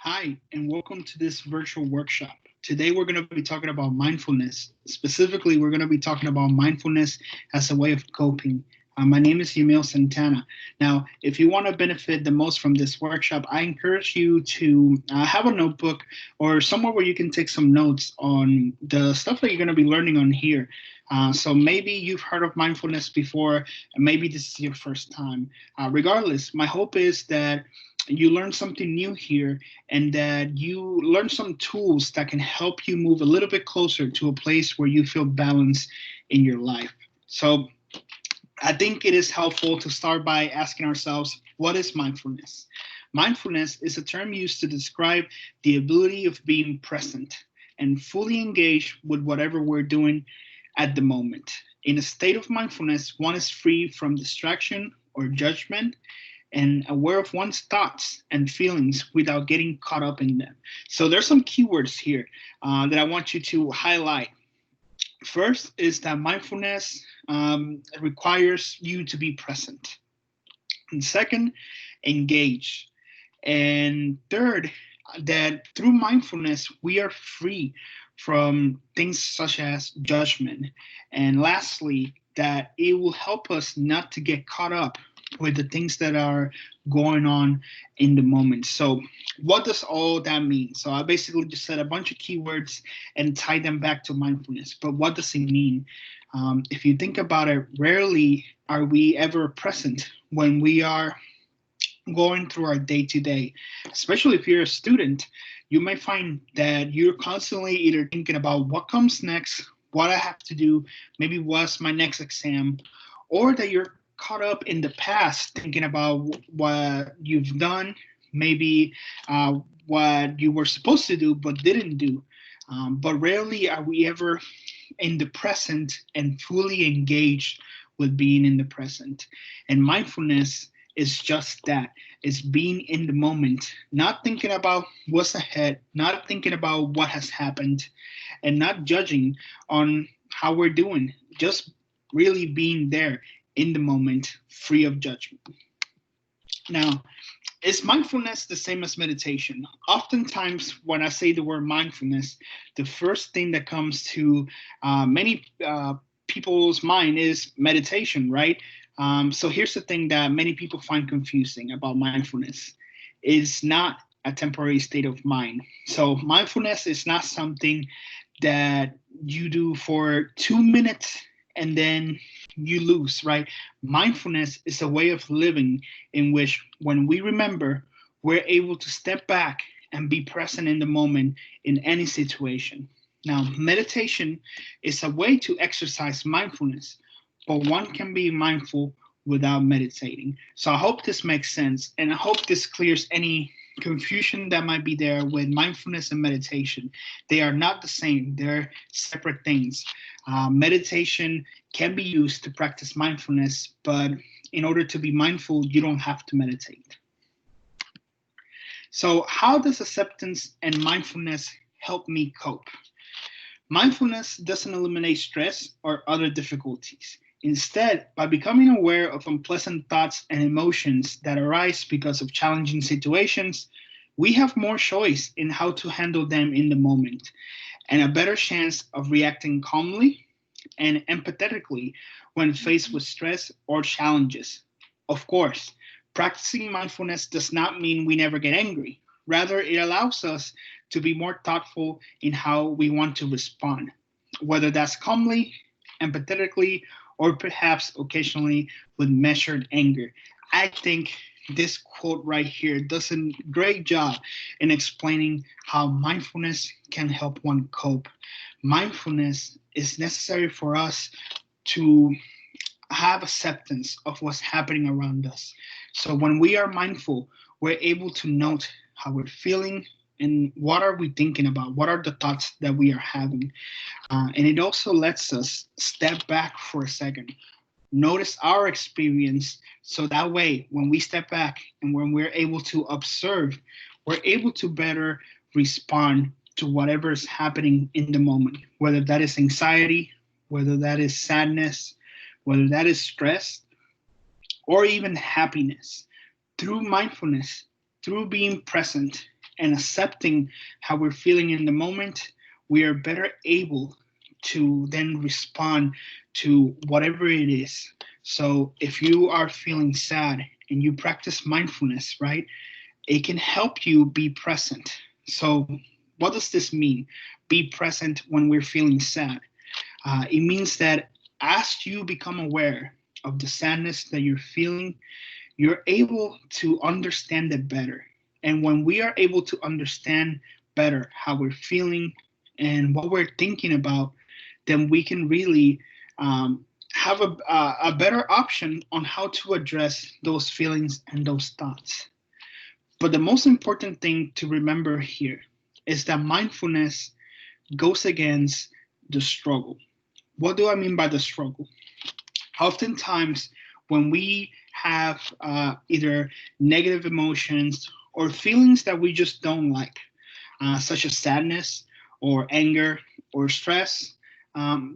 Hi, and welcome to this virtual workshop. Today, we're going to be talking about mindfulness. Specifically, we're going to be talking about mindfulness as a way of coping. My name is Yamil Santana. Now, if you want to benefit the most from this workshop, I encourage you to have a notebook or somewhere where you can take some notes on the stuff that you're going to be learning on here. So maybe you've heard of mindfulness before, and maybe this is your first time. Regardless, my hope is that you learn something new here and that you learn some tools that can help you move a little bit closer to a place where you feel balance in your life. So I think it is helpful to start by asking ourselves, what is mindfulness? Mindfulness is a term used to describe the ability of being present and fully engaged with whatever we're doing at the moment. In a state of mindfulness, one is free from distraction or judgment and aware of one's thoughts and feelings without getting caught up in them. So there's some keywords here that I want you to highlight. First is that mindfulness requires you to be present. And second, engage. And third, that through mindfulness, we are free from things such as judgment. And lastly, that it will help us not to get caught up with the things that are going on in the moment. So, what does all that mean? So, I basically just said a bunch of keywords and tied them back to mindfulness. But what does it mean? If you think about it, rarely are we ever present when we are going through our day to day, especially if you're a student. You may find that you're constantly either thinking about what comes next, what I have to do, maybe what's my next exam, or that you're caught up in the past thinking about what you've done, maybe what you were supposed to do but didn't do. But rarely are we ever in the present and fully engaged with being in the present. And mindfulness is just that. It's being in the moment, not thinking about what's ahead, not thinking about what has happened, and not judging on how we're doing, just really being there in the moment, free of judgment. Now, is mindfulness the same as meditation? Oftentimes, when I say the word mindfulness, the first thing that comes to many people's mind is meditation, right? So here's the thing that many people find confusing about mindfulness. It's not a temporary state of mind. So mindfulness is not something that you do for 2 minutes and then you lose, right? Mindfulness is a way of living in which, when we remember, we're able to step back and be present in the moment in any situation. Now, meditation is a way to exercise mindfulness, but one can be mindful without meditating. So I hope this makes sense, and I hope this clears any confusion that might be there with mindfulness and meditation. They are not the same, they're separate things. Meditation can be used to practice mindfulness, but in order to be mindful, you don't have to meditate. So, how does acceptance and mindfulness help me cope? Mindfulness doesn't eliminate stress or other difficulties. Instead, by becoming aware of unpleasant thoughts and emotions that arise because of challenging situations, we have more choice in how to handle them in the moment and a better chance of reacting calmly and empathetically when faced with stress or challenges. Of course, practicing mindfulness does not mean we never get angry. Rather, it allows us to be more thoughtful in how we want to respond, whether that's calmly, empathetically, or perhaps occasionally with measured anger. I think this quote right here does a great job in explaining how mindfulness can help one cope. Mindfulness is necessary for us to have acceptance of what's happening around us. So when we are mindful, we're able to note how we're feeling and what are we thinking about, what are the thoughts that we are having. And it also lets us step back for a second, notice our experience, so that way when we step back and when we're able to observe, we're able to better respond to whatever is happening in the moment, whether that is anxiety, whether that is sadness, whether that is stress, or even happiness. Through mindfulness, through being present and accepting how we're feeling in the moment, we are better able to then respond to whatever it is. So if you are feeling sad and you practice mindfulness, right, it can help you be present. So what does this mean? Be present when we're feeling sad. It means that as you become aware of the sadness that you're feeling, you're able to understand it better. And when we are able to understand better how we're feeling and what we're thinking about, then we can really have a better option on how to address those feelings and those thoughts. But the most important thing to remember here is that mindfulness goes against the struggle. What do I mean by the struggle? Oftentimes, when we have either negative emotions or feelings that we just don't like, such as sadness or anger or stress,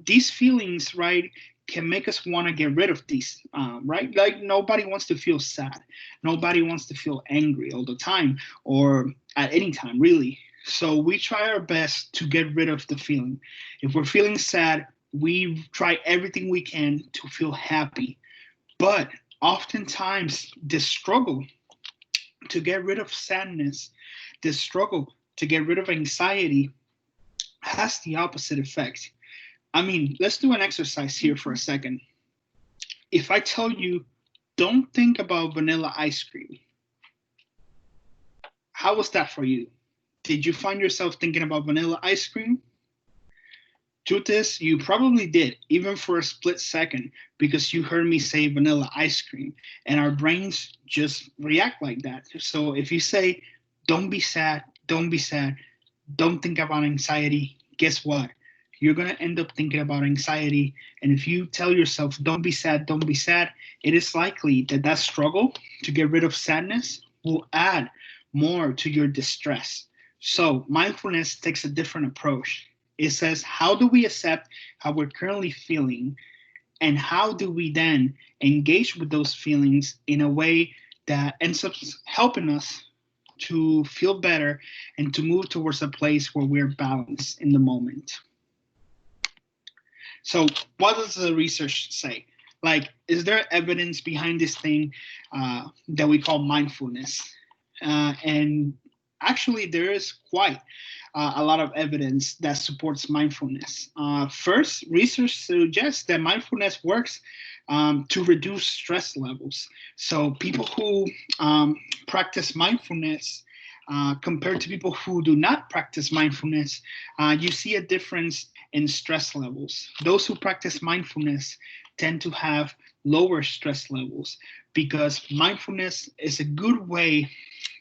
these feelings, right, can make us want to get rid of these, right? Like nobody wants to feel sad. Nobody wants to feel angry all the time or at any time, really. So we try our best to get rid of the feeling. If we're feeling sad, we try everything we can to feel happy. But oftentimes, the struggle to get rid of sadness, the struggle to get rid of anxiety has the opposite effect. I mean, let's do an exercise here for a second. If I tell you, don't think about vanilla ice cream, how was that for you? Did you find yourself thinking about vanilla ice cream? Truth is, you probably did, even for a split second, because you heard me say vanilla ice cream, and our brains just react like that. So if you say, don't be sad, don't be sad, don't think about anxiety, guess what? You're going to end up thinking about anxiety. And if you tell yourself, don't be sad, it is likely that that struggle to get rid of sadness will add more to your distress. So mindfulness takes a different approach. It says, how do we accept how we're currently feeling? And how do we then engage with those feelings in a way that ends up helping us to feel better and to move towards a place where we're balanced in the moment? So what does the research say? Like, is there evidence behind this thing that we call mindfulness? And actually, there is quite a lot of evidence that supports mindfulness. First, research suggests that mindfulness works to reduce stress levels. So people who practice mindfulness compared to people who do not practice mindfulness, you see a difference in stress levels. Those who practice mindfulness tend to have lower stress levels because mindfulness is a good way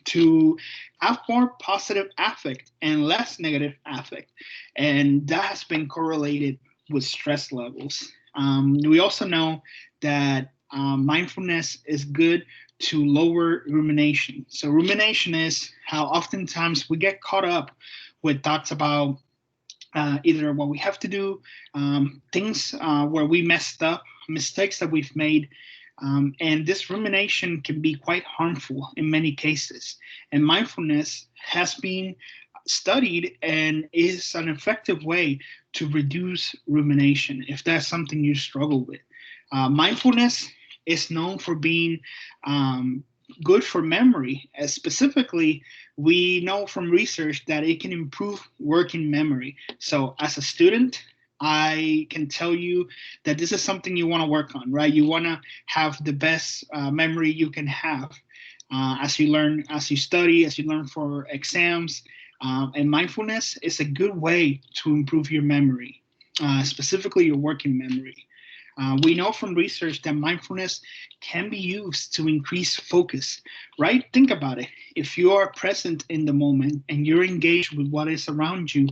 to have more positive affect and less negative affect. And that has been correlated with stress levels. We also know that mindfulness is good to lower rumination. So rumination is how oftentimes we get caught up with thoughts about either what we have to do, things where we messed up, mistakes that we've made. And this rumination can be quite harmful in many cases. And mindfulness has been studied and is an effective way to reduce rumination if that's something you struggle with. Mindfulness is known for being good for memory. Specifically, we know from research that it can improve working memory. So as a student, I can tell you that this is something you want to work on, right? You want to have the best memory you can have as you learn, as you study, as you learn for exams. And mindfulness is a good way to improve your memory, specifically your working memory. We know from research that mindfulness can be used to increase focus, right? Think about it. If you are present in the moment and you're engaged with what is around you,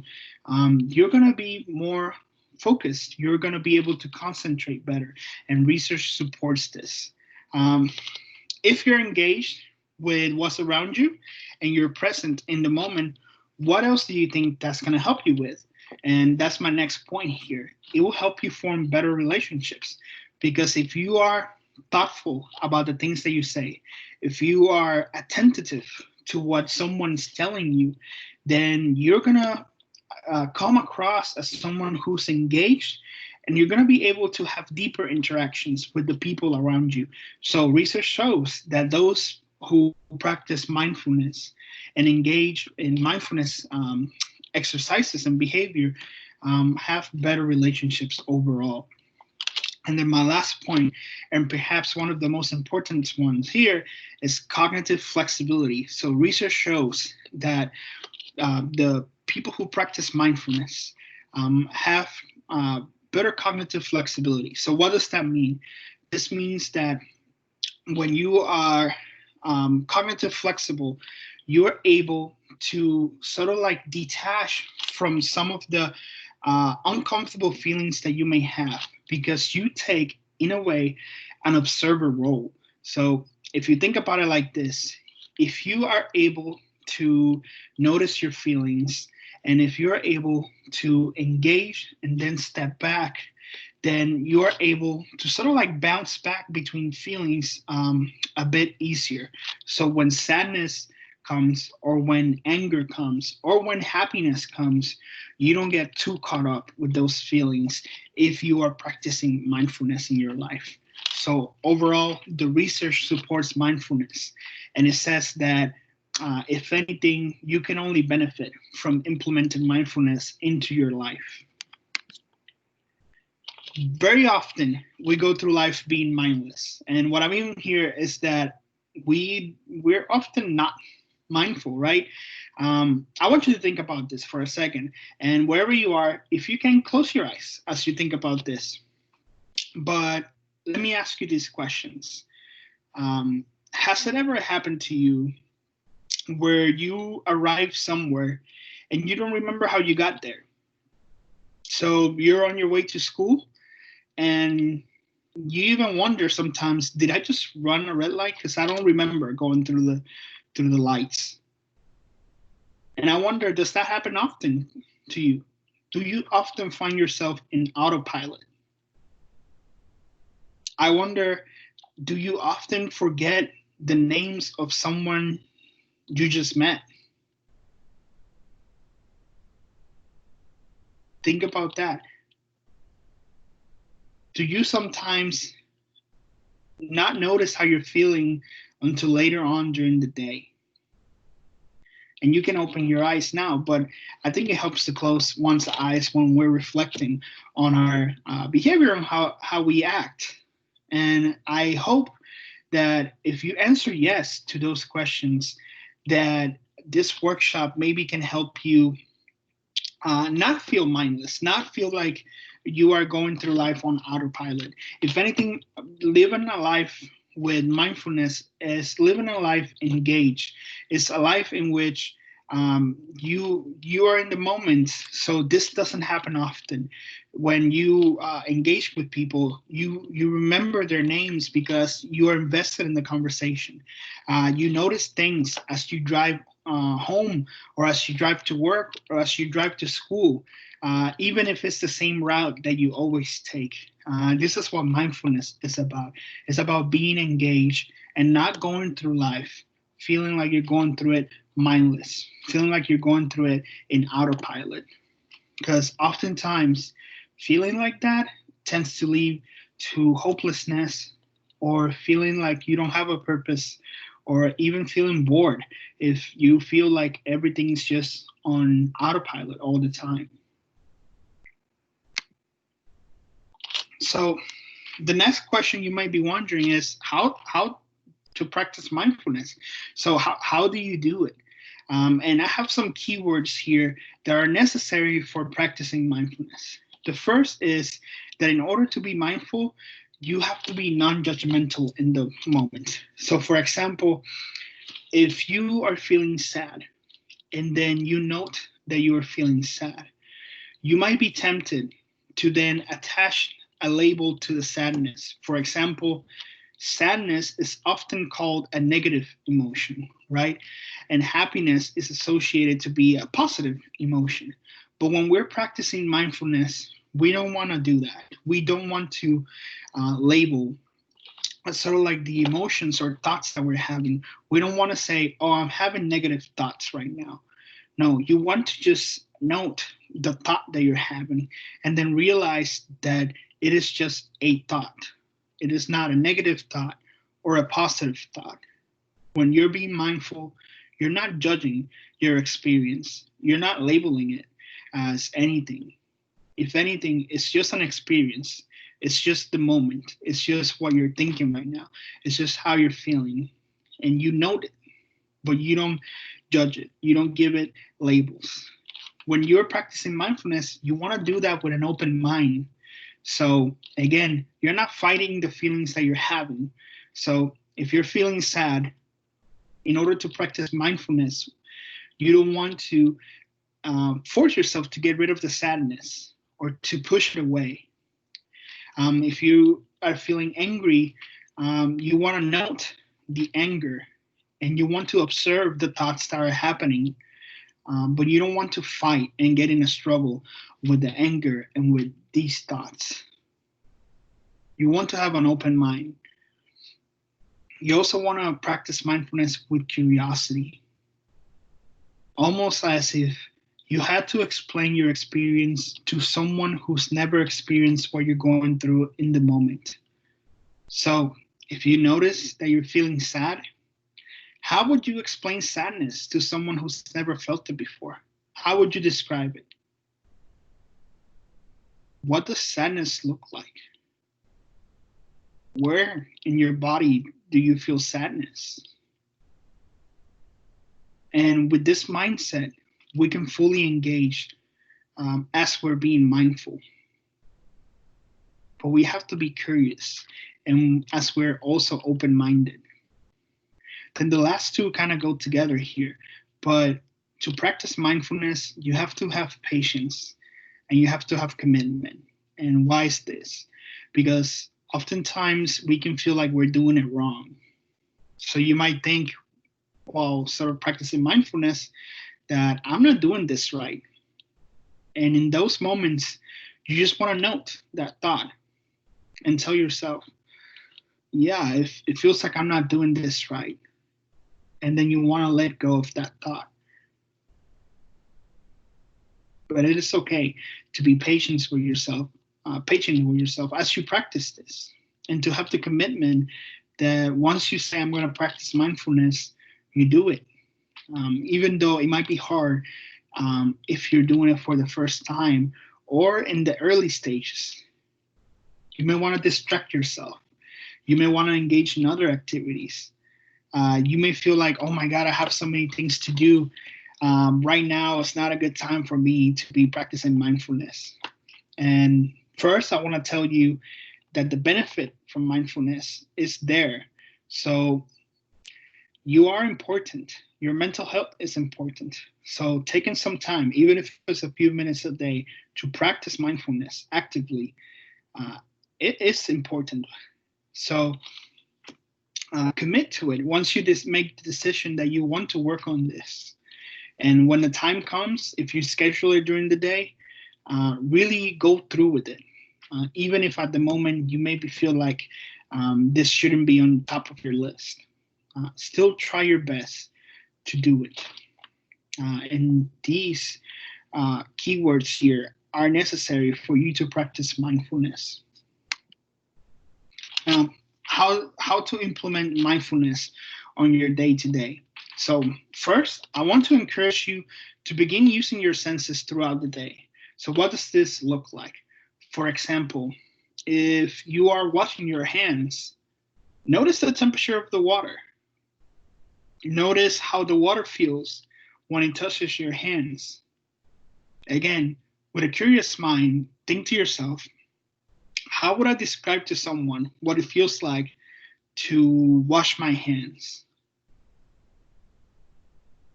you're going to be more focused. You're going to be able to concentrate better. And research supports this. If you're engaged with what's around you and you're present in the moment, what else do you think that's going to help you with? And that's my next point here. It will help you form better relationships because if you are thoughtful about the things that you say, if you are attentive to what someone's telling you, then you're gonna come across as someone who's engaged, and you're going to be able to have deeper interactions with the people around you. So research shows that those who practice mindfulness and engage in mindfulness exercises and behavior have better relationships overall. And then my last point, and perhaps one of the most important ones here, is cognitive flexibility. So research shows that the people who practice mindfulness have better cognitive flexibility. So what does that mean? This means that when you are cognitive flexible, you're able to sort of like detach from some of the uncomfortable feelings that you may have, because you take, in a way, an observer role. So if you think about it like this, if you are able to notice your feelings, and if you're able to engage and then step back, then you're able to sort of like bounce back between feelings a bit easier. So when sadness comes, or when anger comes, or when happiness comes, you don't get too caught up with those feelings if you are practicing mindfulness in your life. So overall, the research supports mindfulness, and it says that if anything, you can only benefit from implementing mindfulness into your life. Very often, we go through life being mindless. And what I mean here is that we're often not mindful, right? I want you to think about this for a second. And wherever you are, if you can, close your eyes as you think about this. But let me ask you these questions. Has it ever happened to you where you arrive somewhere and you don't remember how you got there? So you're on your way to school, and you even wonder sometimes, did I just run a red light? Because I don't remember going through the lights. And I wonder, does that happen often to you? Do you often find yourself in autopilot? I wonder, do you often forget the names of someone you just met? Think about that. Do you sometimes not notice how you're feeling until later on during the day? And you can open your eyes now, but I think it helps to close one's eyes when we're reflecting on our behavior and how we act. And I hope that if you answer yes to those questions, that this workshop maybe can help you not feel mindless, not feel like you are going through life on autopilot. If anything, living a life with mindfulness is living a life engaged. It's a life in which you are in the moment. So this doesn't happen often. When you engage with people, you remember their names because you are invested in the conversation. You notice things as you drive home, or as you drive to work, or as you drive to school, even if it's the same route that you always take. This is what mindfulness is about. It's about being engaged and not going through life feeling like you're going through it mindless, feeling like you're going through it in autopilot. Because oftentimes, feeling like that tends to lead to hopelessness, or feeling like you don't have a purpose, or even feeling bored if you feel like everything is just on autopilot all the time. So the next question you might be wondering is how to practice mindfulness. So how do you do it? And I have some keywords here that are necessary for practicing mindfulness. The first is that in order to be mindful, you have to be non-judgmental in the moment. So for example, if you are feeling sad and then you note that you are feeling sad, you might be tempted to then attach a label to the sadness. For example, sadness is often called a negative emotion, right? And happiness is associated to be a positive emotion. But when we're practicing mindfulness, we don't want to do that. We don't want to label sort of like the emotions or thoughts that we're having. We don't want to say, oh, I'm having negative thoughts right now. No, you want to just note the thought that you're having and then realize that it is just a thought. It is not a negative thought or a positive thought. When you're being mindful, you're not judging your experience, you're not labeling it as anything. If anything, it's just an experience. It's just the moment. It's just what you're thinking right now. It's just how you're feeling. And you note it, but you don't judge it. You don't give it labels. When you're practicing mindfulness, you want to do that with an open mind. So, again, you're not fighting the feelings that you're having. So, if you're feeling sad, in order to practice mindfulness, you don't want to force yourself to get rid of the sadness or to push it away. If you are feeling angry, you want to note the anger and you want to observe the thoughts that are happening, but you don't want to fight and get in a struggle with the anger and with these thoughts. You want to have an open mind. You also want to practice mindfulness with curiosity, almost as if you had to explain your experience to someone who's never experienced what you're going through in the moment. So, if you notice that you're feeling sad, how would you explain sadness to someone who's never felt it before? How would you describe it? What does sadness look like? Where in your body do you feel sadness? And with this mindset, we can fully engage as we're being mindful. But we have to be curious and as we're also open minded. Then the last two kind of go together here. But to practice mindfulness, you have to have patience and you have to have commitment. And why is this? Because oftentimes we can feel like we're doing it wrong. So you might think, while sort of practicing mindfulness, that I'm not doing this right. And in those moments, you just want to note that thought and tell yourself, yeah, if it feels like I'm not doing this right. And then you want to let go of that thought. But it is okay to be patient with yourself as you practice this, and to have the commitment that once you say, I'm going to practice mindfulness, you do it. Even though it might be hard if you're doing it for the first time or in the early stages. You may want to distract yourself. You may want to engage in other activities. You may feel like, oh my God, I have so many things to do. Right now, it's not a good time for me to be practicing mindfulness. And first, I want to tell you that the benefit from mindfulness is there. So you are important. Your mental health is important. So taking some time, even if it's a few minutes a day, to practice mindfulness actively, it is important. So commit to it once you just make the decision that you want to work on this. And when the time comes, if you schedule it during the day, really go through with it. Even if at the moment you maybe feel like this shouldn't be on top of your list, still try your best to do it. And these keywords here are necessary for you to practice mindfulness. How to implement mindfulness on your day-to-day. So first, I want to encourage you to begin using your senses throughout the day. So what does this look like? For example, if you are washing your hands, notice the temperature of the water. Notice how the water feels when it touches your hands. Again, with a curious mind, think to yourself, how would I describe to someone what it feels like to wash my hands?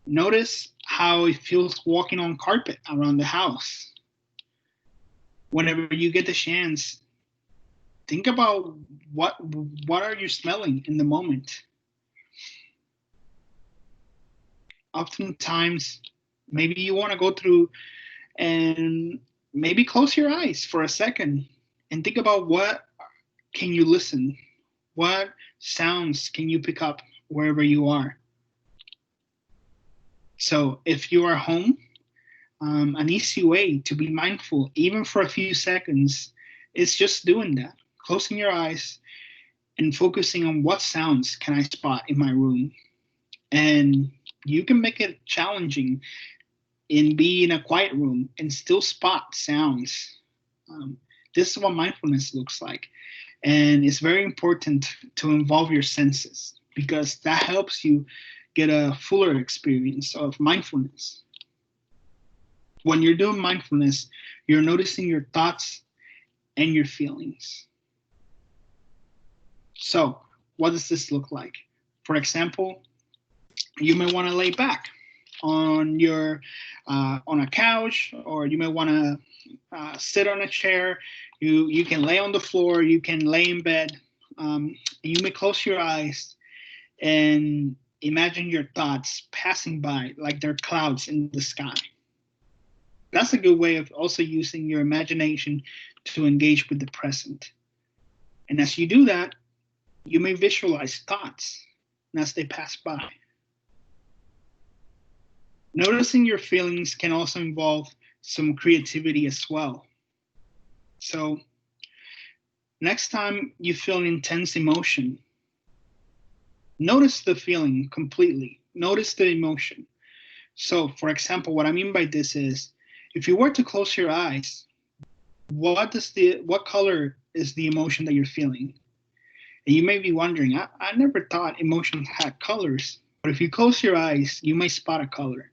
Notice how it feels walking on carpet around the house. Whenever you get the chance, think about what are you smelling in the moment. Oftentimes, maybe you want to go through and maybe close your eyes for a second and think about what can you listen? What sounds can you pick up wherever you are? So if you are home, an easy way to be mindful, even for a few seconds, is just doing that. Closing your eyes and focusing on what sounds can I spot in my room. And you can make it challenging and be in a quiet room and still spot sounds. Um, this is what mindfulness looks like. And it's very important to involve your senses because that helps you get a fuller experience of mindfulness. When you're doing mindfulness, you're noticing your thoughts and your feelings. So, what does this look like? For example, you may want to lay back on your on a couch, or you may want to sit on a chair. You can lay on the floor. You can lay in bed. You may close your eyes and imagine your thoughts passing by like they're clouds in the sky. That's a good way of also using your imagination to engage with the present. And as you do that, you may visualize thoughts as they pass by. Noticing your feelings can also involve some creativity as well. So, next time you feel an intense emotion, notice the feeling completely. Notice the emotion. So, for example, what I mean by this is if you were to close your eyes, what color is the emotion that you're feeling? And you may be wondering, I never thought emotions had colors. But if you close your eyes, you may spot a color.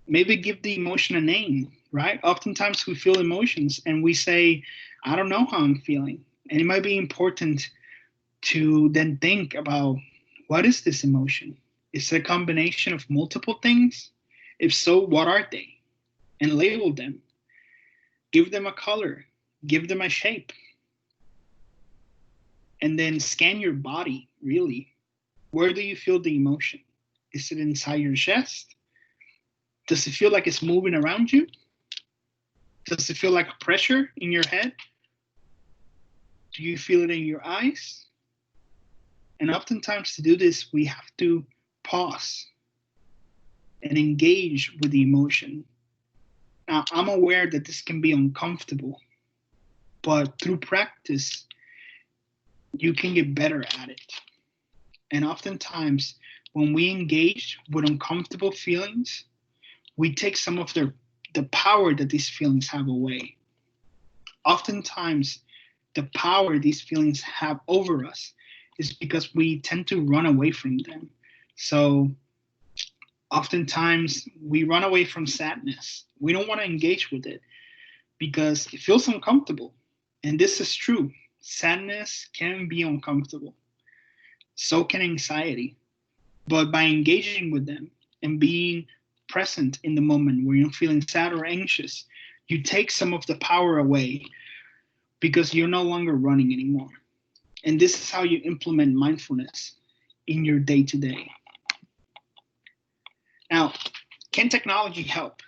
Maybe give the emotion a name, right? Oftentimes we feel emotions and we say, I don't know how I'm feeling. And it might be important to then think about what is this emotion? Is it a combination of multiple things? If so, what are they? And label them. Give them a color. Give them a shape. And then scan your body, really. Where do you feel the emotion? Is it inside your chest? Does it feel like it's moving around you? Does it feel like a pressure in your head? Do you feel it in your eyes? And oftentimes to do this, we have to pause and engage with the emotion. Now, I'm aware that this can be uncomfortable, but through practice, you can get better at it. And oftentimes, when we engage with uncomfortable feelings, we take some of the power that these feelings have away. Oftentimes, the power these feelings have over us is because we tend to run away from them. So oftentimes we run away from sadness. We don't want to engage with it because it feels uncomfortable. And this is true. Sadness can be uncomfortable. So can anxiety. But by engaging with them and being present in the moment where you're feeling sad or anxious, you take some of the power away because you're no longer running anymore. And this is how you implement mindfulness in your day-to-day. Now, can technology help?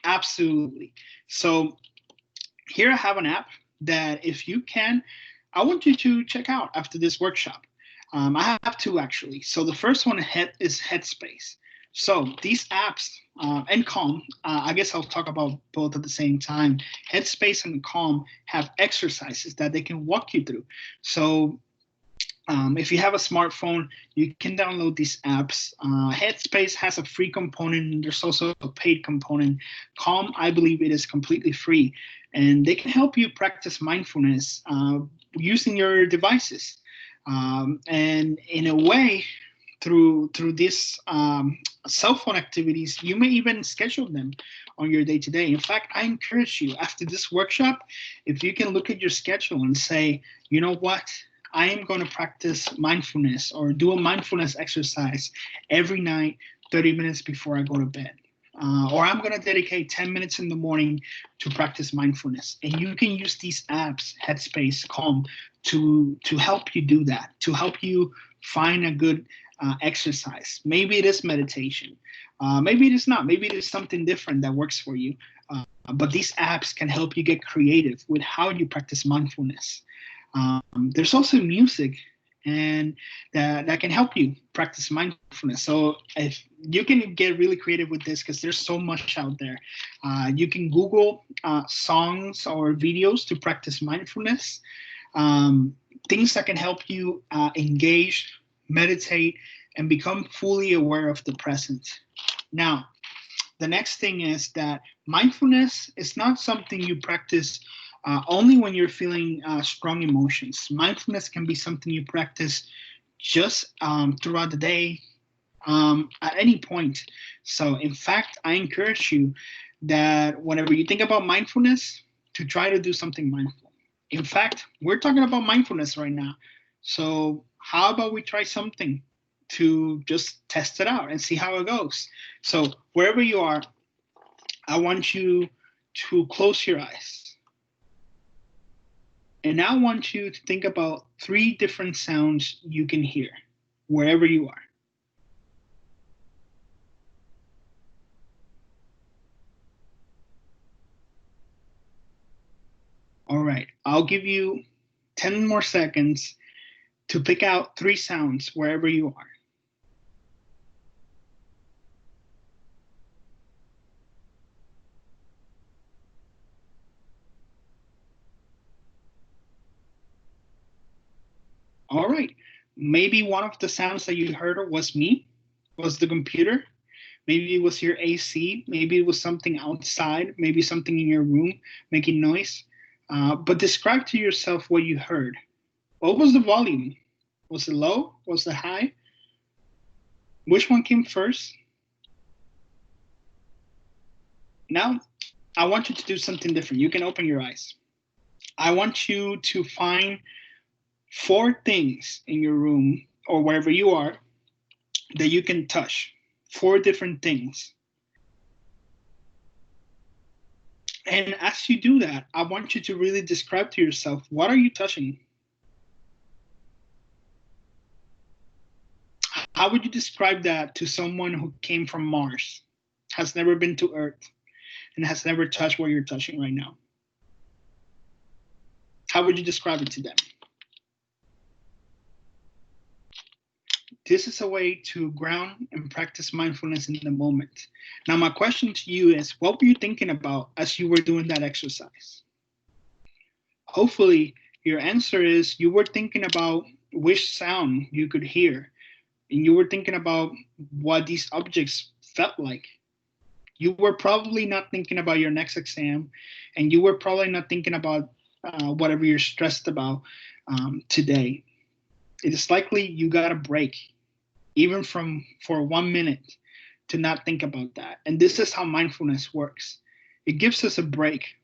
Absolutely. So here I have an app that if you can, I want you to check out after this workshop. I have two actually. So the first one is Headspace. So these apps and Calm, I guess I'll talk about both at the same time. Headspace and Calm have exercises that they can walk you through. So if you have a smartphone, you can download these apps. Headspace has a free component, and there's also a paid component. Calm, I believe it is completely free, and they can help you practice mindfulness using your devices. And in a way, through these cell phone activities, you may even schedule them on your day-to-day. In fact, I encourage you after this workshop, if you can look at your schedule and say, you know what, I am going to practice mindfulness or do a mindfulness exercise every night, 30 minutes before I go to bed. Or I'm going to dedicate 10 minutes in the morning to practice mindfulness. And you can use these apps, Headspace, Calm, to help you do that, to help you find a good exercise. Maybe it is meditation. Maybe it is not. Maybe it is something different that works for you. But these apps can help you get creative with how you practice mindfulness. There's also music, and that can help you practice mindfulness. So if you can get really creative with this, because there's so much out there. You can Google songs or videos to practice mindfulness, um, things that can help you engage, meditate, and become fully aware of the present. Now, the next thing is that mindfulness is not something you practice only when you're feeling strong emotions. Mindfulness can be something you practice just throughout the day, at any point. So, in fact, I encourage you that whenever you think about mindfulness, to try to do something mindful. In fact, we're talking about mindfulness right now. So, how about we try something to just test it out and see how it goes? So, wherever you are, I want you to close your eyes. And I want you to think about 3 different sounds you can hear wherever you are. All right, I'll give you 10 more seconds to pick out 3 sounds wherever you are. All right, maybe one of the sounds that you heard was me, was the computer. Maybe it was your AC. Maybe it was something outside. Maybe something in your room making noise. But describe to yourself what you heard. What was the volume? Was it low? Was it high? Which one came first? Now, I want you to do something different. You can open your eyes. I want you to find 4 things in your room or wherever you are that you can touch. 4 different things. And as you do that, I want you to really describe to yourself, what are you touching? How would you describe that to someone who came from Mars, has never been to Earth, and has never touched what you're touching right now? How would you describe it to them? This is a way to ground and practice mindfulness in the moment. Now, my question to you is, what were you thinking about as you were doing that exercise? Hopefully, your answer is you were thinking about which sound you could hear, and you were thinking about what these objects felt like. You were probably not thinking about your next exam, and you were probably not thinking about whatever you're stressed about today. It is likely you got a break, even for 1 minute, to not think about that. And this is how mindfulness works. It gives us a break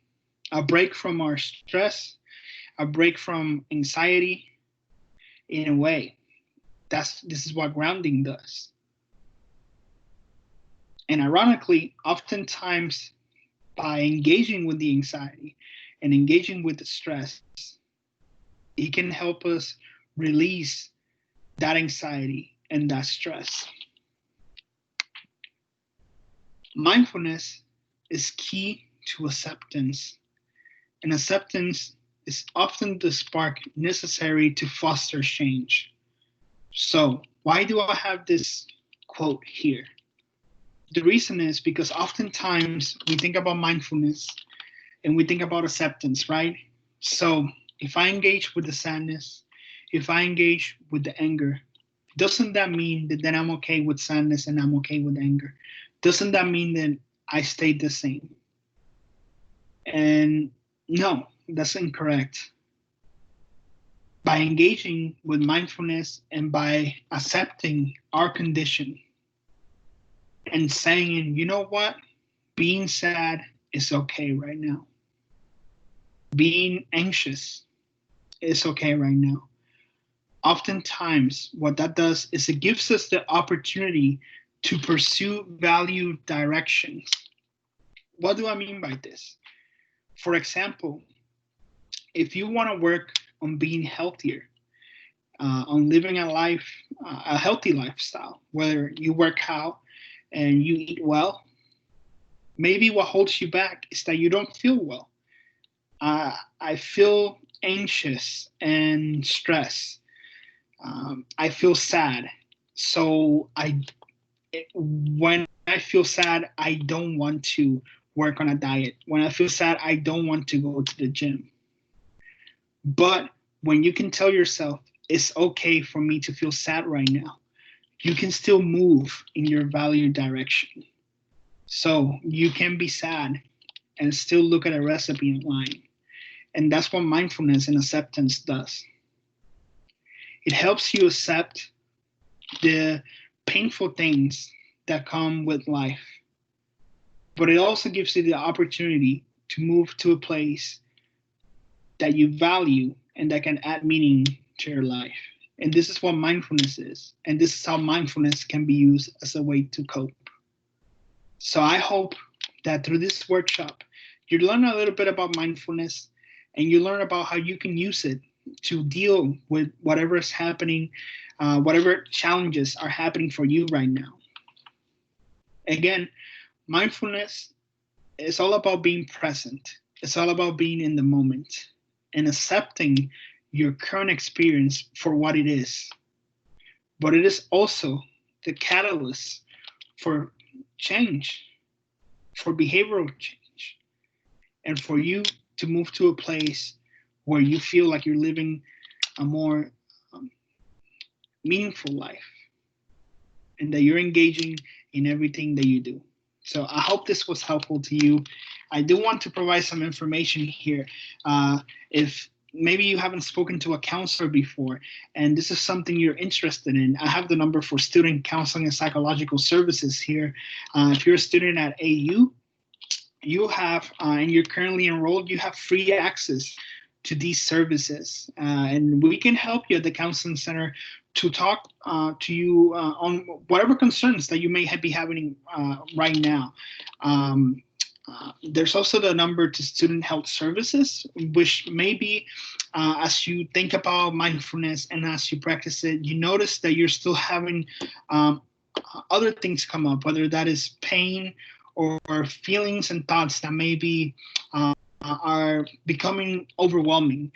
from our stress, a break from anxiety. In a way, this is what grounding does. And ironically, oftentimes by engaging with the anxiety and engaging with the stress, it can help us release that anxiety and that stress. Mindfulness is key to acceptance, and acceptance is often the spark necessary to foster change. So, why do I have this quote here? The reason is because oftentimes we think about mindfulness and we think about acceptance, right? So, if I engage with the sadness, if I engage with the anger, doesn't that mean that then I'm okay with sadness and I'm okay with anger? Doesn't that mean that I stayed the same? And no, that's incorrect. By engaging with mindfulness and by accepting our condition and saying, you know what, being sad is okay right now. Being anxious is okay right now. Oftentimes, what that does is it gives us the opportunity to pursue value directions. What do I mean by this? For example, if you want to work on being healthier, on living a healthy lifestyle, whether you work out and you eat well, maybe what holds you back is that you don't feel well. I feel anxious and stressed. I feel sad. So when I feel sad, I don't want to work on a diet. When I feel sad, I don't want to go to the gym. But when you can tell yourself, it's okay for me to feel sad right now, you can still move in your value direction. So you can be sad and still look at a recipe online. And that's what mindfulness and acceptance does. It helps you accept the painful things that come with life, but it also gives you the opportunity to move to a place that you value and that can add meaning to your life. And this is what mindfulness is. And this is how mindfulness can be used as a way to cope. So I hope that through this workshop, you learn a little bit about mindfulness and you learn about how you can use it to deal with whatever is happening, whatever challenges are happening for you right now. Again, mindfulness is all about being present. It's all about being in the moment and accepting your current experience for what it is. But it is also the catalyst for change, for behavioral change, and for you to move to a place where you feel like you're living a more meaningful life and that you're engaging in everything that you do. So I hope this was helpful to you. I do want to provide some information here. If maybe you haven't spoken to a counselor before and this is something you're interested in, I have the number for student counseling and psychological services here. If you're a student at AU, you have, and you're currently enrolled, you have free access to these services. And we can help you at the counseling center to talk to you on whatever concerns that you may be having right now. There's also the number to Student Health Services, which maybe as you think about mindfulness and as you practice it, you notice that you're still having other things come up, whether that is pain or feelings and thoughts that maybe are becoming overwhelming.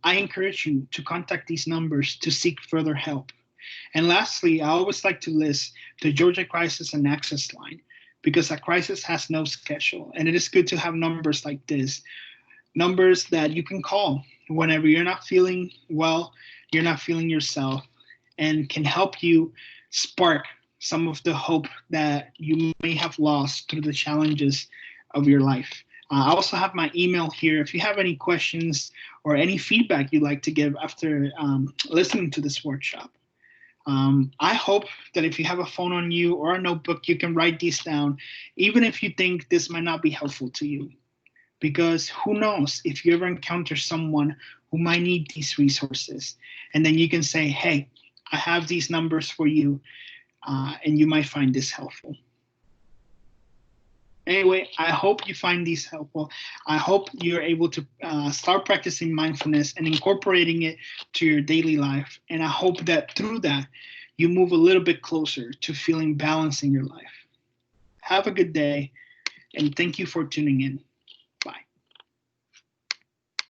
I encourage you to contact these numbers to seek further help. And lastly, I always like to list the Georgia Crisis and Access Line, because a crisis has no schedule. And it is good to have numbers like this, numbers that you can call whenever you're not feeling well, you're not feeling yourself, and can help you spark some of the hope that you may have lost through the challenges of your life. I also have my email here. If you have any questions or any feedback you'd like to give after listening to this workshop. I hope that if you have a phone on you or a notebook, you can write these down, even if you think this might not be helpful to you. Because who knows if you ever encounter someone who might need these resources. And then you can say, hey, I have these numbers for you, and you might find this helpful. Anyway, I hope you find these helpful. I hope you're able to start practicing mindfulness and incorporating it to your daily life. And I hope that through that, you move a little bit closer to feeling balance in your life. Have a good day, and thank you for tuning in.